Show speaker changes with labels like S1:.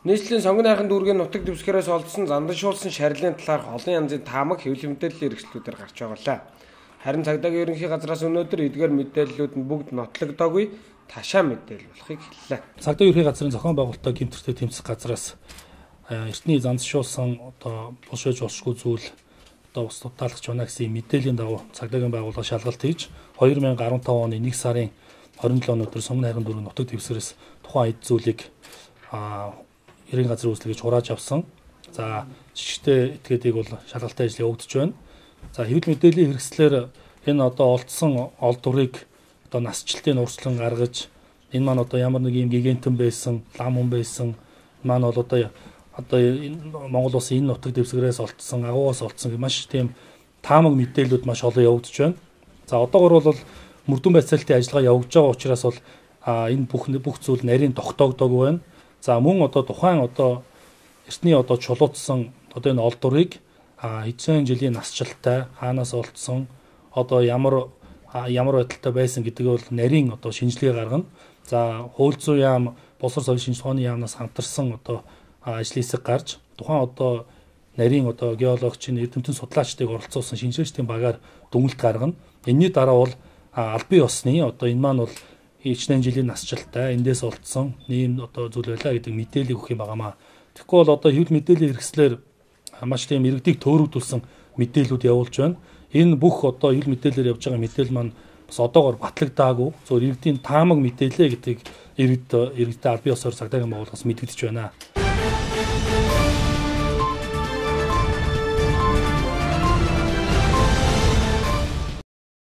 S1: Нийслэлийн сонгон найхын дүүргийн нутаг дэвсгэрээс олдсон занданшуулсан шарилын талаарх олон янзын таамаг хэвлэл мэдээллийн хэрэгслүүдээр гарч байгалаа. Харин цагдаагийн ерөнхий газраас өнөөдөр эдгээр мэдээллүүд нь бүгд нотлогдоогүй ташаа мэдээлэл болохыг хэллээ.
S2: Цагдаагийн ерөнхий газрын зохион байгуулалтаа гэмтэртэй тэмцэх газраас эртний занданшуулсан булшиж болшгүй зүйл ус тутаалагч байна гэсэн мэдээллийн дагуу цагдаагийн байгууллага шалгалт хийж 2015 оны 1 сарын 27 өнөөдөр сонгон найхын дүүргийн нутаг дэвсгэрээс тухайн эд зүйлийг ерөнхий газрын үйлчлэгч хурааж авсан. За жижигтэй этгээдийг бол шалгалтын ажил явагдаж байна. За хэвлэл мэдээллийн хэрэгслээр энэ одоо олдсон олдврыг одоо насжилтын урьдчилан гаргаж энэ маань одоо ямар нэг юм гигантэн байсан, лам хүн байсан маань бол одоо Монгол улсын энэ нутаг дэвсгэрээс олдсон, агуугаас олдсон маш тийм таамаг мэдээллүүд маш олон явагдаж байна. За одоогор бол мөрдөн байцаалтын ажиллагаа явагдаж байгаа учраас бол энэ бүх зүйл нарийн тогтоогдоогүй байна. За мөн одоо тухайн эртний чулуутсан энэ олдврыг эцсийн жилийн насжилттай хаанаас олдсон ямар байдалтай байсан гэдгийг бол нарийн шинжилгээ гаргана. За хууль зүйн яам, боловсрол соёлын шинжилгээ ухааны яамнаас хамтарсан ажлын хэсэг гарч тухайн нарийн геологчийн эрдэмтэн судлаачдыг оролцуулсан шинжилгээчдийн багаар дүгнэлт гаргана. Энэний дараа бол албан ёсны энэ маань бол хичнээн жилийн насжилттай эндээс олдсон ийм зүйл байлаа гэдэг мэдээлэл өгөх юм байгаамаа. Тэгэхгүй бол хэвлэл мэдээллийн хэрэгслээр маш тийм иргэдийг төөрөгдүүлсэн мэдээллүүд явуулж байна. Энэ бүх хэвлэл мэдээлэлээр явж байгаа мэдээлэл маань бас одоогоор батлагдаагүй. Зөв иргэдийн таамаг мэдээлэл гэдгийг иргэдэд албан ёсоор цагдаагийн байгууллагаас мэдэгдэж байна.